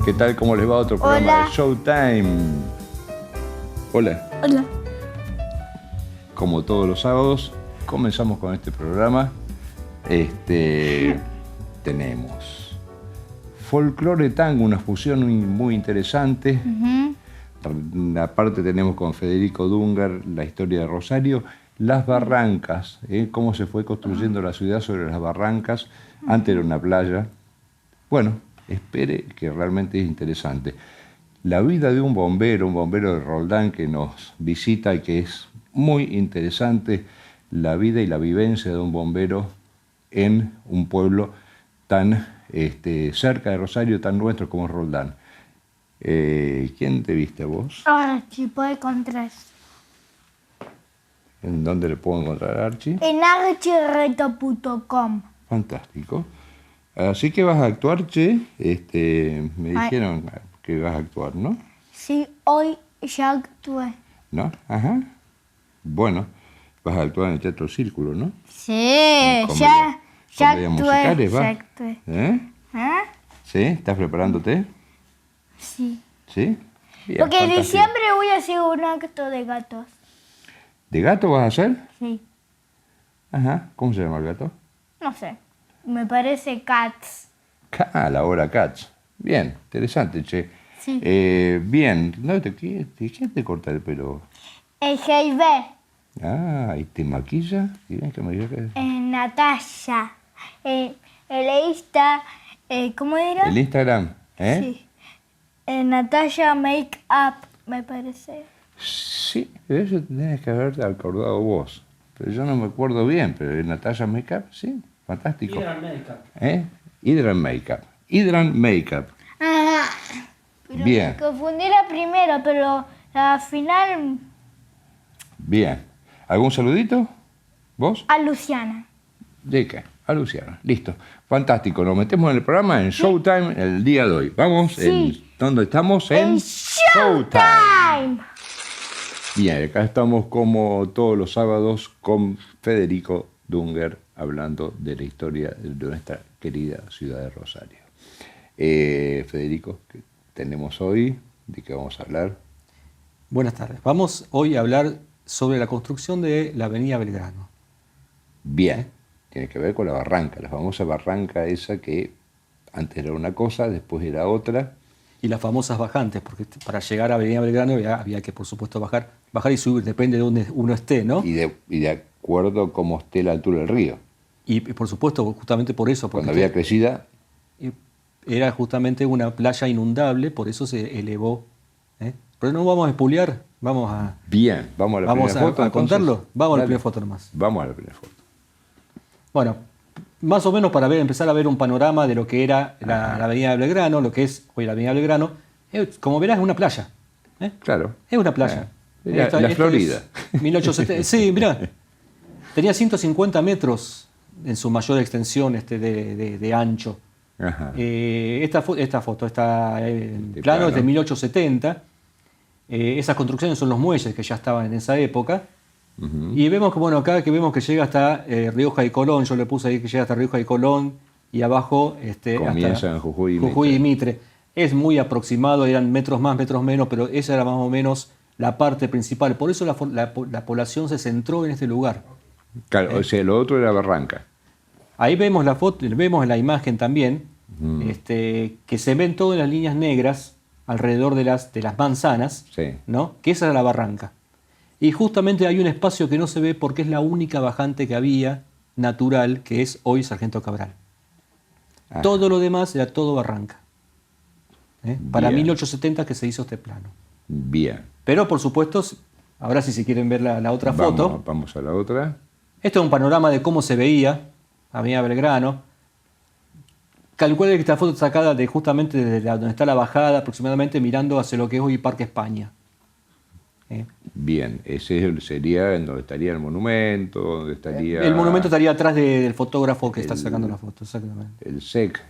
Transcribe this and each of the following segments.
¿Qué tal? ¿Cómo les va? Otro programa de Showtime. Hola. Hola. Como todos los sábados, comenzamos con este programa. Tenemos folclore tango, una fusión muy interesante. Aparte tenemos con Federico Dungar la historia de Rosario, las barrancas, cómo se fue construyendo la ciudad sobre las barrancas. Antes era una playa. Bueno, espere que realmente es interesante. La vida de un bombero de Roldán que nos visita y que es muy interesante, la vida y la vivencia de un bombero en un pueblo tan cerca de Rosario, tan nuestro como es Roldán. ¿Quién te viste vos? Archie puede contar. ¿En dónde le puedo encontrar a Archie? En archiereto.com. Fantástico. Así que vas a actuar, Che. Me dijeron que vas a actuar, ¿no? Sí, hoy ya actué. ¿No? Ajá. Bueno, vas a actuar en el Teatro Círculo, ¿no? Sí, ya actué. ¿va? Ya actué. ¿Eh? ¿Ah? ¿Sí? ¿Estás preparándote? Sí. ¿Sí? Bien, Porque en fantástico. diciembre voy a hacer un acto de gatos. ¿De gato vas a hacer? Sí. Ajá. ¿Cómo se llama el gato? No sé. Me parece Cats. La hora Cats. Bien, interesante, Che. Sí. Bien. No, ¿quién te corta el pelo? El G&B. ¿Y te maquilla? ¿Y bien que me diga que... Natalia. El Insta. ¿Cómo era? El Instagram, ¿eh? Sí. Natalia Makeup, me parece. Sí, pero eso tienes que haberte acordado vos. Pero yo no me acuerdo bien, pero Natalia Makeup, sí, fantástico. Hydran Makeup. Hydran Makeup. Hydran Makeup. Pero Bien. me confundí la primera, pero la final Bien. ¿Algún saludito? ¿Vos? a Luciana. ¿De qué? A Luciana. Listo. Fantástico. Nos metemos en el programa en Showtime el día de hoy. Vamos. Sí. ¿Dónde estamos? En Showtime. Bien, acá estamos como todos los sábados con Federico Dungar hablando de la historia de nuestra querida ciudad de Rosario. Federico, ¿qué tenemos hoy? ¿De qué vamos a hablar? Buenas tardes. Vamos hoy a hablar sobre la construcción de la avenida Belgrano. Bien, tiene que ver con la barranca, la famosa barranca esa que antes era una cosa, después era otra. Y las famosas bajantes, porque para llegar a Avenida Belgrano había que, por supuesto, bajar y subir, depende de donde uno esté, ¿no? Y de acuerdo a cómo esté la altura del río. Y por supuesto, justamente por eso. Porque Cuando había crecida... Era justamente una playa inundable, por eso se elevó. Pero no vamos a espuliar, vamos a... Bien, vamos a la primera foto. ¿A contarlo? Vamos a la Dale. primera foto nomás. Vamos a la primera foto. Bueno, más o menos para empezar a ver un panorama de lo que era la avenida Belgrano, lo que es hoy la avenida Belgrano. Como verás, es una playa. Claro. Es una playa. La Florida. 1870. Sí, mirá. Tenía 150 metros en su mayor extensión de ancho. Ajá. Esta foto, el plano es de 1870. Esas construcciones son los muelles que ya estaban en esa época. Y vemos que, bueno, acá que vemos que llega hasta Rioja y Colón. Yo le puse ahí que llega hasta Rioja y Colón. Y abajo comienza hasta en Jujuy y Mitre. Es muy aproximado, eran metros más, metros menos, pero esa era más o menos la parte principal. Por eso la población se centró en este lugar. Claro, o sea, lo otro era barranca. Ahí vemos la foto, vemos en la imagen también, que se ven todas las líneas negras alrededor de las manzanas, Sí. ¿no? Que esa era la barranca. Y justamente hay un espacio que no se ve porque es la única bajante que había natural, que es hoy Sargento Cabral. Ajá. Todo lo demás era todo barranca. Para Bien. 1870 que se hizo este plano. Bien. Pero por supuesto, ahora si quieren ver la otra foto, Vamos a la otra. esto es un panorama de cómo se veía Avenida Belgrano. Calculen que esta foto está sacada justamente desde donde está la bajada, aproximadamente mirando hacia lo que es hoy Parque España. Bien, ese sería en donde estaría el monumento, donde estaría... El monumento estaría atrás del fotógrafo que está sacando la foto, exactamente. El SEC.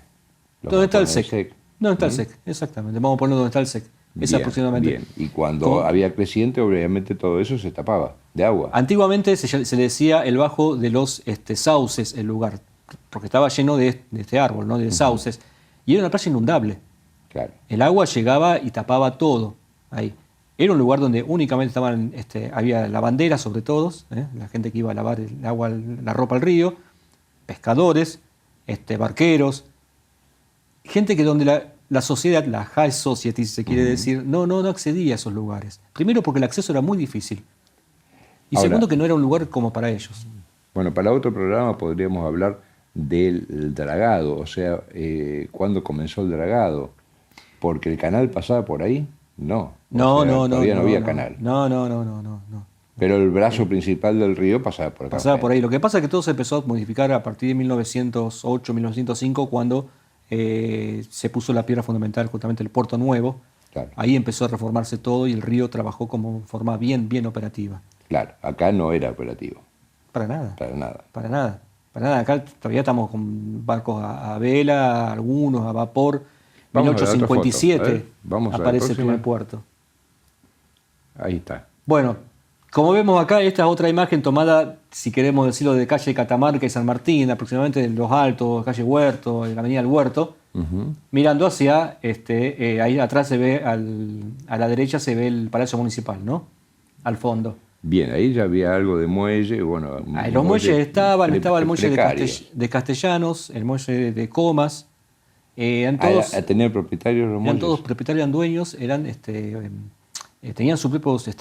¿Dónde está el botones SEC? ¿Dónde está el SEC? Exactamente, vamos a poner dónde está el SEC. Es Bien, aproximadamente. bien. Y cuando ¿Cómo? había creciente, obviamente todo eso se tapaba de agua. Antiguamente se le decía el bajo de los sauces el lugar, porque estaba lleno de este árbol, ¿no? De sauces, y era una playa inundable. Claro. El agua llegaba y tapaba todo ahí. Era un lugar donde únicamente estaban, había lavanderas sobre todo, la gente que iba a lavar el agua, la ropa al río, pescadores, barqueros, gente que donde la sociedad, la high society, si se quiere decir, no accedía a esos lugares. Primero porque el acceso era muy difícil. Y Ahora, segundo que no era un lugar como para ellos. Bueno, para otro programa podríamos hablar del dragado, o sea, ¿cuándo comenzó el dragado? Porque el canal pasaba por ahí. No. Todavía no había canal. No. Pero el brazo principal del río pasaba por acá. Pasaba por ahí. Lo que pasa es que todo se empezó a modificar a partir de 1908, 1905, cuando se puso la piedra fundamental, justamente el Puerto Nuevo. Claro. Ahí empezó a reformarse todo y el río trabajó como forma bien operativa. Claro, acá no era operativo. Para nada. Para nada. Para nada. Para nada. Acá todavía estamos con barcos a vela, algunos a vapor. En 1857 aparece el primer puerto. Ahí está. Bueno, como vemos acá, esta es otra imagen tomada, si queremos decirlo, de calle Catamarca y San Martín, aproximadamente en Los Altos, calle Huerto, en la avenida del Huerto, mirando hacia, ahí atrás se ve, a la derecha se ve el Palacio Municipal, ¿no? Al fondo. Bien, ahí ya había algo de muelle, bueno... Los muelles estaba el muelle de Castellanos, el muelle de Comas, a tener propietarios los muelles. Eran todos propietarios, eran dueños, tenían sus propios, sus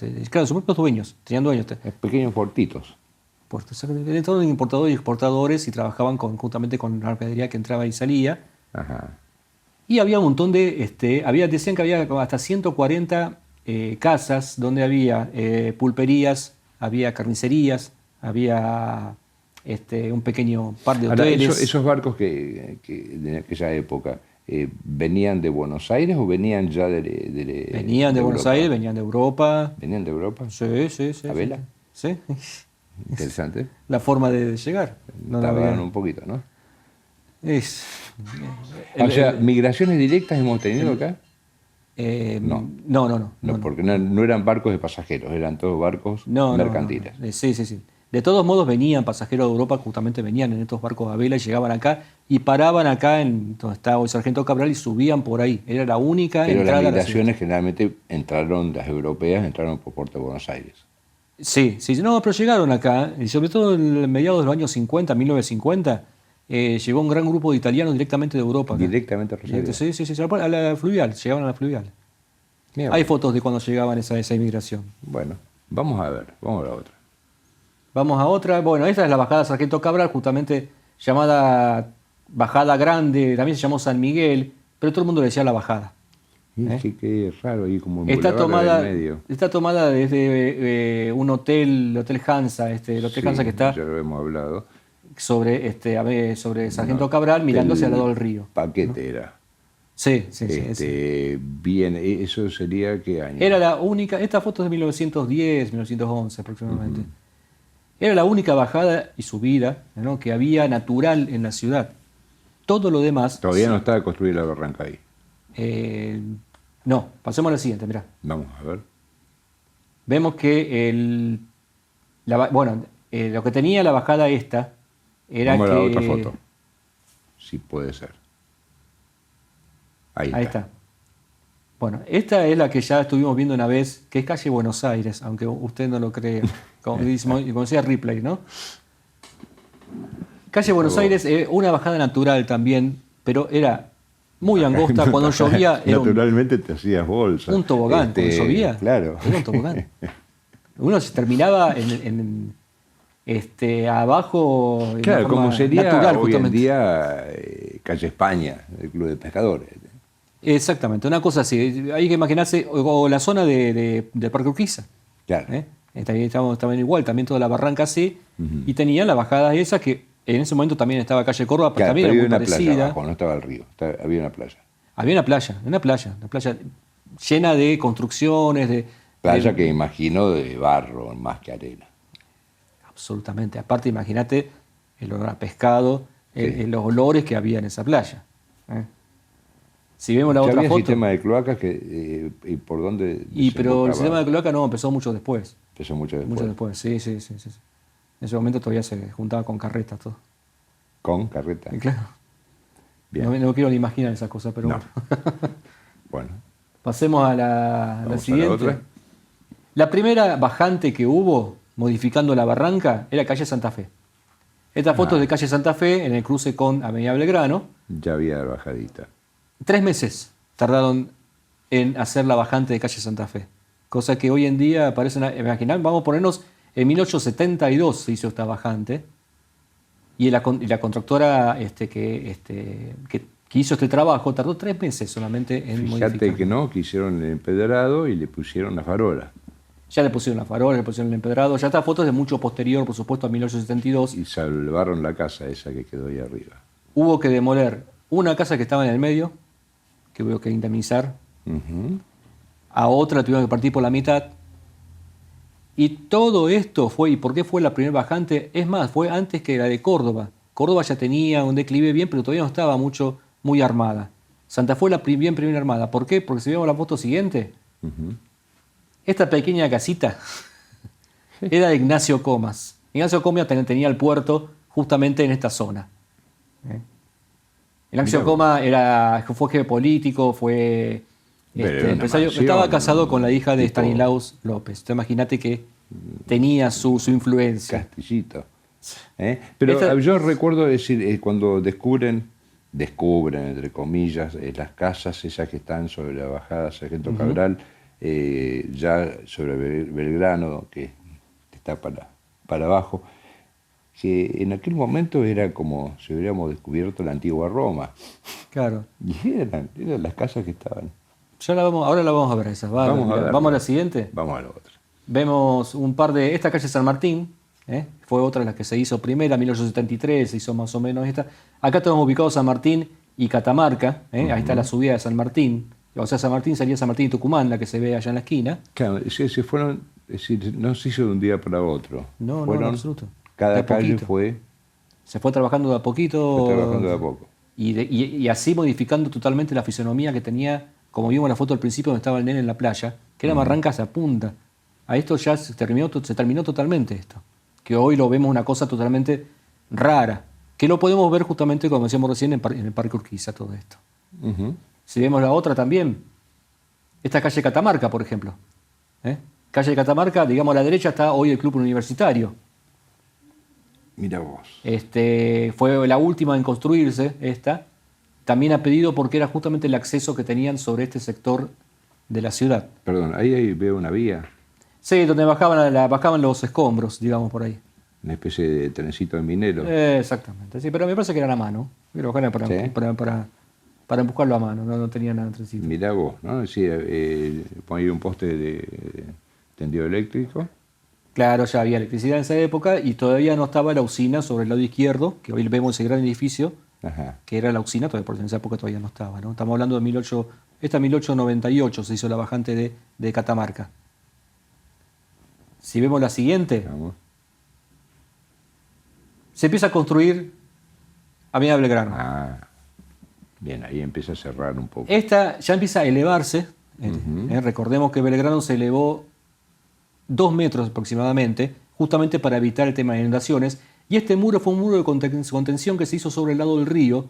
propios dueños, tenían dueños. Pequeños puertitos. Eran todos importadores y exportadores y trabajaban justamente con la mercadería que entraba y salía. Ajá. Y había un montón de, decían que había hasta 140 casas donde había pulperías, había carnicerías, había un pequeño par de hoteles. Ahora, esos barcos que de aquella época, ¿venían de Buenos Aires o venían ya Venían de Buenos Aires, venían de Europa. ¿Venían de Europa? Sí. ¿A vela? Sí. Interesante. La forma de llegar. Tardaron un poquito, ¿no? O sea, ¿migraciones directas hemos tenido acá? No. No, porque no eran barcos de pasajeros, eran todos barcos mercantiles. Sí. De todos modos venían pasajeros de Europa, justamente venían en estos barcos a vela y llegaban acá y paraban acá en donde estaba el Sargento Cabral y subían por ahí. Era la única Pero entrada. Las migraciones generalmente las europeas entraron por Puerto de Buenos Aires. Sí, pero llegaron acá, y sobre todo en mediados de los años 50, 1950, llegó un gran grupo de italianos directamente de Europa. Acá. Directamente a Rosario. Sí, a la fluvial, llegaban a la fluvial. Mira, hay fotos de cuando llegaban esa inmigración. Bueno, vamos a la otra. Vamos a otra. Bueno, esta es la bajada Sargento Cabral, justamente llamada Bajada Grande, también se llamó San Miguel, pero todo el mundo le decía la bajada. Qué raro ahí como en está tomada, del medio. Está tomada desde un hotel, el Hotel Hansa, el Hotel Hansa que está... Ya lo hemos hablado. Sobre Sargento Cabral, mirando hacia el lado del río. Paquete era. Sí. Bien, ¿eso sería qué año? Era la única, esta foto es de 1910, 1911 aproximadamente. Era la única bajada y subida, ¿no?, que había natural en la ciudad. Todo lo demás... Todavía no estaba construida la barranca ahí. No, pasemos a la siguiente, mirá. Vamos a ver. Vemos que lo que tenía la bajada esta era Vamos que... a la otra foto. Si puede ser. Ahí está. Bueno, esta es la que ya estuvimos viendo una vez, que es calle Buenos Aires, aunque usted no lo crea, como decía Ripley, ¿no? Calle Buenos Aires, una bajada natural también, pero era muy angosta. Cuando llovía era naturalmente te hacías bolsa. Un tobogán, cuando llovía. Claro. Era un tobogán. Uno se terminaba abajo. Claro, como sería natural, hoy justamente. en día Calle España, el Club de Pescadores. Exactamente, una cosa así. Hay que imaginarse, o la zona del Parque Urquiza. Claro. Estaban igual, también toda la barranca así, y tenían la bajada esa que en ese momento también estaba Calle Córdoba, pero también era muy parecida. Playa abajo, no estaba el río, había una playa. Había una playa llena de construcciones. Playa que imagino de barro más que arena. Absolutamente. Aparte, imagínate el olor a pescado, los olores que había en esa playa. Si vemos la otra había foto... sistema de cloacas que, ¿y por dónde? Pero el sistema de cloaca no, empezó mucho después. Empezó mucho después. Mucho después, sí. En ese momento todavía se juntaba con carretas todo. ¿Con carreta? Claro. Bien. No quiero ni imaginar esas cosas, pero bueno. Bueno. Pasemos a la Vamos siguiente. a la otra. La primera bajante que hubo, modificando la barranca, era calle Santa Fe. Esta foto es de calle Santa Fe, en el cruce con Avenida Belgrano. Ya había bajadita. 3 meses tardaron en hacer la bajante de calle Santa Fe. Cosa que hoy en día parece imaginar. Vamos a ponernos, en 1872 se hizo esta bajante. Y la constructora que hizo este trabajo tardó 3 meses solamente en modificar. Fíjate que no, que hicieron el empedrado y le pusieron la farola. Ya le pusieron la farola, le pusieron el empedrado. Ya esta foto es de mucho posterior, por supuesto, a 1872. Y salvaron la casa esa que quedó ahí arriba. Hubo que demoler una casa que estaba en el medio, que hubo que indemnizar. Ujú. A otra la tuvieron que partir por la mitad. Y todo esto fue, ¿y por qué fue la primera bajante? Es más, fue antes que la de Córdoba. Córdoba ya tenía un declive bien, pero todavía no estaba muy armada. Santa Fe la bien primera armada. ¿Por qué? Porque si vemos la foto siguiente, esta pequeña casita era de Ignacio Comas. Ignacio Comas tenía el puerto justamente en esta zona. Ignacio Comas fue jefe político, fue empresario. Estaba casado con la hija de Estanislaus López. Entonces imagínate que tenía su influencia. Castillito. Pero yo recuerdo decir, cuando descubren, entre comillas, las casas esas que están sobre la bajada Sargento Cabral, ya sobre Belgrano, que está para abajo, que en aquel momento era como si hubiéramos descubierto la antigua Roma. Claro. Y eran las casas que estaban. Ahora la vamos a ver esa. Vamos a la siguiente. Vamos a la otra. Vemos un par de... Esta calle San Martín, fue otra de las que se hizo primera, 1873, se hizo más o menos esta. Acá tenemos ubicados San Martín y Catamarca, ahí está la subida de San Martín. O sea, San Martín sería San Martín y Tucumán, la que se ve allá en la esquina. Claro, se fueron, es decir, no se hizo de un día para otro. No, en absoluto. Cada calle se fue trabajando de a poquito. Fue trabajando de a poco. Y así modificando totalmente la fisonomía que tenía, como vimos en la foto al principio donde estaba el nene en la playa, que era Barranca se apunta. A esto ya se terminó totalmente esto. Que hoy lo vemos una cosa totalmente rara. Que lo podemos ver justamente, como decíamos recién, en el Parque Urquiza, todo esto. Si vemos la otra también, esta calle Catamarca, por ejemplo. Calle Catamarca, digamos, a la derecha está hoy el Club Universitario. Mira vos. Fue la última en construirse, esta. También a pedido porque era justamente el acceso que tenían sobre este sector de la ciudad. Perdón, ahí veo una vía. Sí, donde bajaban los escombros, digamos, por ahí. Una especie de trencito de minero. Exactamente, sí, pero me parece que era a mano. Pero era para empujarlo a mano, no tenía nada de trencito. Mirá vos, ¿no? Es decir, poner un poste de tendido eléctrico. Claro, ya había electricidad en esa época y todavía no estaba la usina sobre el lado izquierdo, que hoy vemos ese gran edificio, que era la usina, todavía, porque en esa época todavía no estaba, ¿no? Estamos hablando de 1898 se hizo la bajante de Catamarca. Si vemos la siguiente, Vamos. se empieza a construir Avenida Belgrano. Bien, ahí empieza a cerrar un poco. Esta ya empieza a elevarse. Recordemos que Belgrano se elevó 2 metros aproximadamente, justamente para evitar el tema de inundaciones. Y este muro fue un muro de contención que se hizo sobre el lado del río.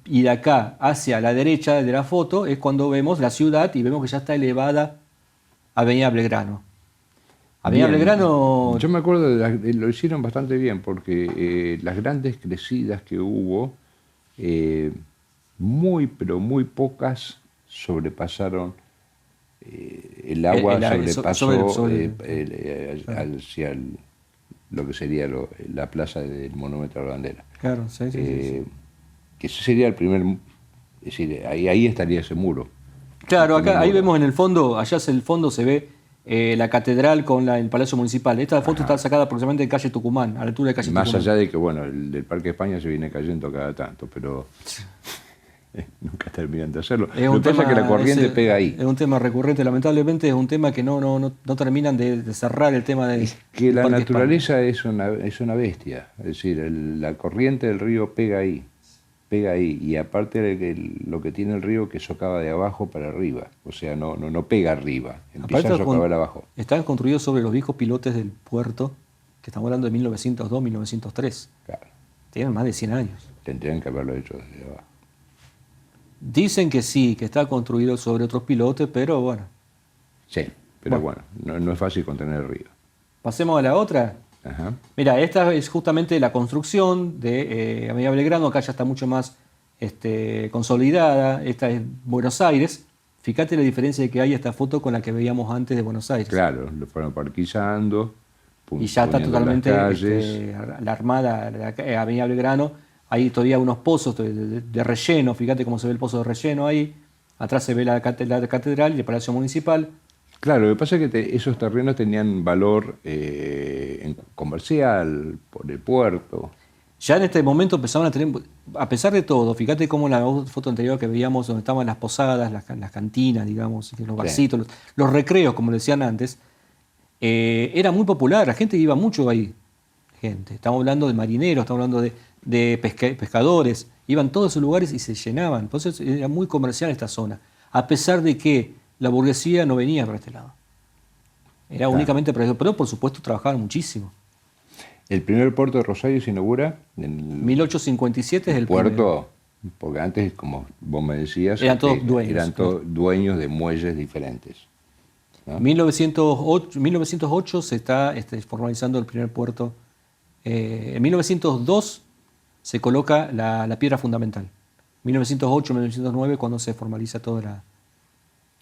Y de acá hacia la derecha de la foto es cuando vemos la ciudad y vemos que ya está elevada Avenida Belgrano. Avenida Belgrano... Yo me acuerdo, lo hicieron bastante bien porque las grandes crecidas que hubo, pero muy pocas sobrepasaron, el agua sobrepasó hacia lo que sería la plaza del Monumento a la Bandera. Claro, sí. Que ese sería el primer, es decir, ahí estaría ese muro. Claro, acá ahí vemos en el fondo, allá hacia el fondo se ve la catedral con el Palacio Municipal. Esta foto está sacada aproximadamente de calle Tucumán, a la altura de calle Tucumán. Más allá de que, bueno, el del Parque España se viene cayendo cada tanto, pero nunca terminan de hacerlo. Lo que pasa es que la corriente pega ahí. Es un tema recurrente, lamentablemente es un tema que no terminan de cerrar el tema de... Que la naturaleza es una bestia, es decir, la corriente del río pega ahí, y aparte lo que tiene el río que socava de abajo para arriba, o sea, no pega arriba, empieza a socavar abajo. Están construidos sobre los viejos pilotes del puerto, que estamos hablando de 1902, 1903. Claro. Tienen más de 100 años. Tendrían que haberlo hecho desde abajo. Dicen que sí, que está construido sobre otros pilotes, pero bueno. Sí, pero bueno, no es fácil contener el río. Pasemos a la otra. Ajá. Mira, esta es justamente la construcción de Avenida Belgrano. Acá ya está mucho más consolidada. Esta es Buenos Aires. Fíjate la diferencia que hay esta foto con la que veíamos antes de Buenos Aires. Claro, lo fueron parquizando. Y ya está totalmente la armada, la Avenida Belgrano. Hay todavía unos pozos de relleno. Fíjate cómo se ve el pozo de relleno ahí. Atrás se ve la catedral y el Palacio Municipal. Claro, lo que pasa es que esos terrenos tenían valor comercial, por el puerto. Ya en este momento empezaban a tener, a pesar de todo, fíjate cómo en la foto anterior que veíamos donde estaban las posadas, las cantinas, digamos, los barcitos, los recreos, como decían antes, era muy popular, la gente iba mucho ahí. Estamos hablando de marineros, estamos hablando de pescadores, iban todos esos lugares y se llenaban. Entonces era muy comercial esta zona, a pesar de que la burguesía no venía para este lado. Era únicamente para eso, pero por supuesto trabajaban muchísimo. El primer puerto de Rosario se inaugura en 1857 es el puerto, primero. porque antes, como vos me decías, eran todos dueños. Eran todos dueños de muelles diferentes. En 1908 se está formalizando el primer puerto. En 1902 se coloca la piedra fundamental. 1908-1909 cuando se formaliza todo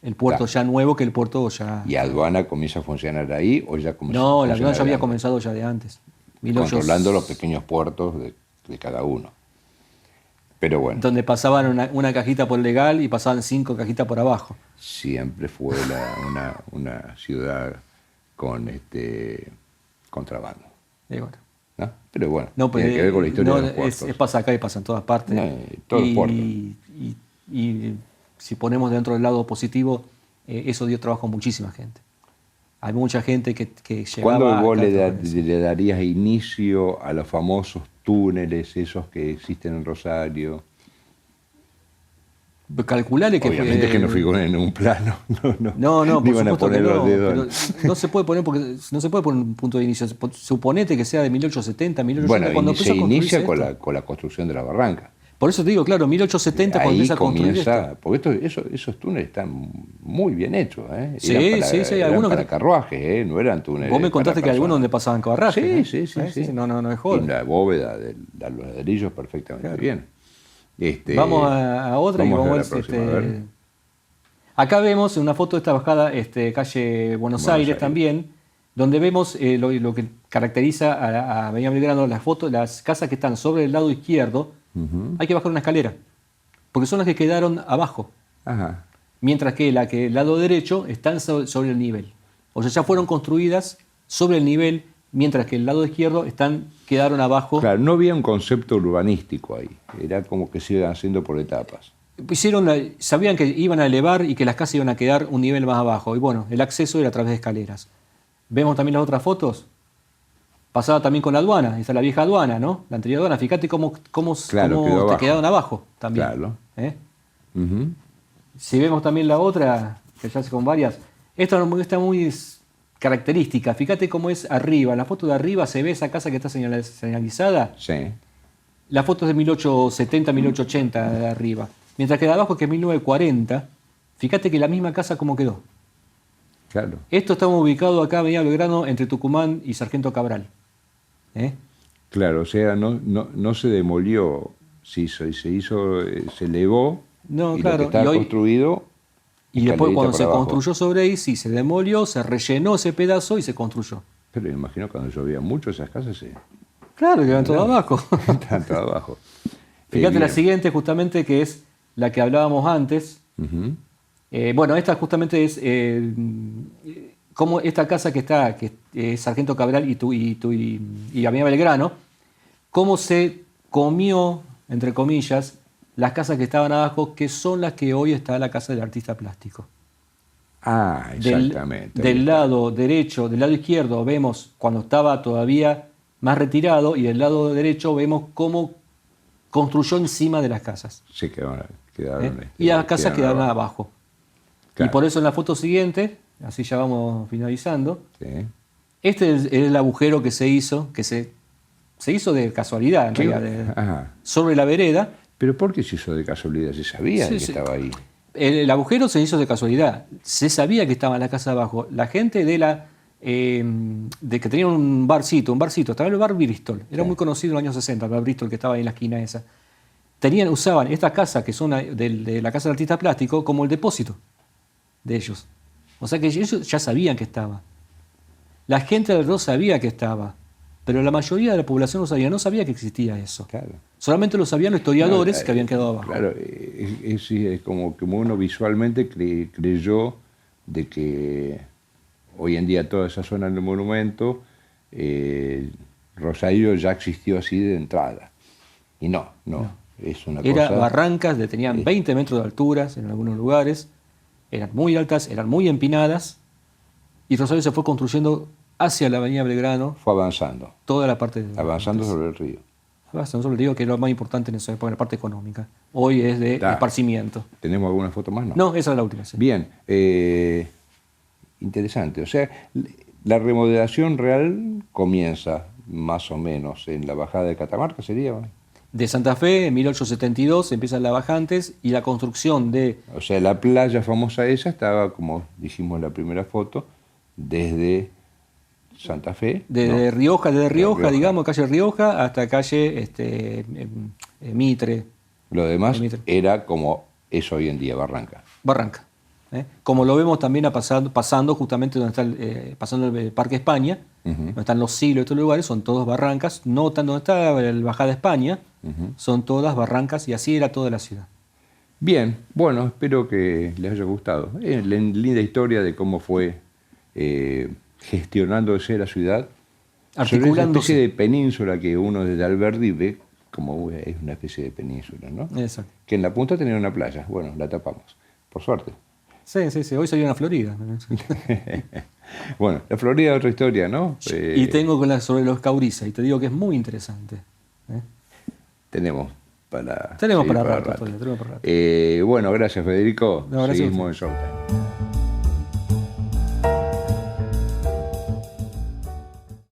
el puerto ya nuevo, que el puerto ya... ¿Y aduana comienza a funcionar ahí o ya comenzó? No, la aduana ya había comenzado ya de antes. Controlando los pequeños puertos de cada uno. Pero bueno. Donde pasaban una cajita por legal y pasaban 5 cajitas por abajo. Siempre fue una ciudad con contrabando. Bueno. ¿No? Pero bueno, no, tiene que ver con la historia de los puertos. Pasa acá y pasa en todas partes. Todos los puertos. Y si ponemos dentro del lado positivo, eso dio trabajo a muchísima gente. Hay mucha gente que llegaba... ¿Cuándo vos le darías inicio a los famosos túneles, esos que existen en Rosario? Calculale que... Obviamente que no figura en un plano. No, ni por van a supuesto poner que los dedos. no se puede poner porque no se puede poner un punto de inicio. Suponete que sea de 1870, 1880, Bueno, cuando se inicia con con la construcción de la barranca. Por eso te digo, claro, 1870 cuando empieza a construir esto. Porque esos túneles están muy bien hechos. Sí, eran algunos para carruajes, no eran túneles. Vos me contaste que algunos donde pasaban carruajes. Sí. No es joder. Y la bóveda de los ladrillos perfectamente bien. Vamos a otra y vamos a ver. Acá vemos en una foto de esta bajada, calle Buenos Aires también, donde vemos lo que caracteriza a Avenida Belgrano, las casas que están sobre el lado izquierdo. Hay que bajar una escalera, porque son las que quedaron abajo. Ajá. Mientras que el lado derecho están sobre el nivel. O sea, ya fueron construidas sobre el nivel, mientras que el lado izquierdo quedaron abajo. Claro, no había un concepto urbanístico ahí. Era como que se iban haciendo por etapas. Sabían que iban a elevar y que las casas iban a quedar un nivel más abajo. Y bueno, el acceso era a través de escaleras. Vemos también las otras fotos. Pasaba también con la aduana. Esta es la vieja aduana, ¿no? La anterior aduana. Fíjate cómo te quedaron abajo también. Claro. Si vemos también la otra, que ya hace con varias, esta está muy característica. Fíjate cómo es arriba. En la foto de arriba se ve esa casa que está señalizada. Sí. La foto es de 1870, 1880 de arriba. Mientras que de abajo, que es 1940, fíjate que la misma casa cómo quedó. Claro. Esto estamos ubicados acá, Avenida Belgrano, entre Tucumán y Sargento Cabral. Claro, o sea, no se demolió, se elevó, no, y claro, lo que estaba construido... Y después cuando se construyó sobre ahí, sí, se demolió, se rellenó ese pedazo y se construyó. Pero me imagino cuando llovía mucho esas casas sí. Claro, quedan todo abajo. Están todo abajo. Fíjate la siguiente justamente, que es la que hablábamos antes. Bueno, esta justamente es como esta casa que es Sargento Cabral y Avenida Belgrano, cómo se comió, entre comillas, las casas que estaban abajo, que son las que hoy está la casa del artista plástico. Ah, exactamente. Del lado derecho, del lado izquierdo vemos cuando estaba todavía más retirado, y del lado derecho vemos cómo construyó encima de las casas. Sí, quedaron y las casas quedaron abajo. Claro. Y por eso en la foto siguiente, así ya vamos finalizando, sí. Este es el agujero que se hizo de casualidad, en realidad, sobre la vereda, ¿Pero por qué se hizo de casualidad? ¿Se sabía que estaba ahí? El agujero se hizo de casualidad. Se sabía que estaba en la casa de abajo. La gente de que tenía un barcito, estaba en el bar Bristol. Era muy conocido en los años 60, el bar Bristol que estaba ahí en la esquina esa. Usaban estas casas que son de la casa del artista plástico como el depósito de ellos. O sea que ellos ya sabían que estaba. La gente alrededor sabía que estaba, pero la mayoría de la población no sabía que existía eso. Claro. Solamente lo sabían los historiadores que habían quedado abajo. Claro, es como que uno visualmente creyó de que hoy en día toda esa zona del monumento, Rosario ya existió así de entrada. Y no. Es una Era cosa... barrancas, tenían 20 metros de altura en algunos lugares, eran muy altas, eran muy empinadas, y Rosario se fue construyendo hacia la avenida Belgrano. Fue avanzando. Toda la parte avanzando sobre el río. Avanzando sobre el río, que es lo más importante en esa época, en la parte económica. Hoy es de esparcimiento. ¿Tenemos alguna foto más? No, esa es la última. Sí. Bien. Interesante. O sea, la remodelación real comienza más o menos en la bajada de Catamarca, ¿sería? De Santa Fe, en 1872, empiezan las bajantes y la construcción de... O sea, la playa famosa esa estaba, como dijimos en la primera foto, desde Santa Fe. Desde Rioja, digamos, calle Rioja, hasta calle Mitre. Lo demás era como es hoy en día, Barranca. Barranca. Como lo vemos también pasando justamente donde está pasando el Parque España, donde están los silos y estos lugares, son todos barrancas. No donde está el Bajada España, son todas barrancas y así era toda la ciudad. Bien, bueno, espero que les haya gustado. Linda historia de cómo fue gestionándose la ciudad. Sobre esa especie de península que uno desde Alberdi ve como es una especie de península, ¿no? Exacto. Que en la punta tenía una playa. Bueno, la tapamos, por suerte. Sí. Hoy salió una Florida. Bueno, la Florida es otra historia, ¿no? Y tengo sobre los Cauriza, y te digo que es muy interesante. Tenemos para rato. Bueno, gracias, Federico. No, gracias. Seguimos en Showtime.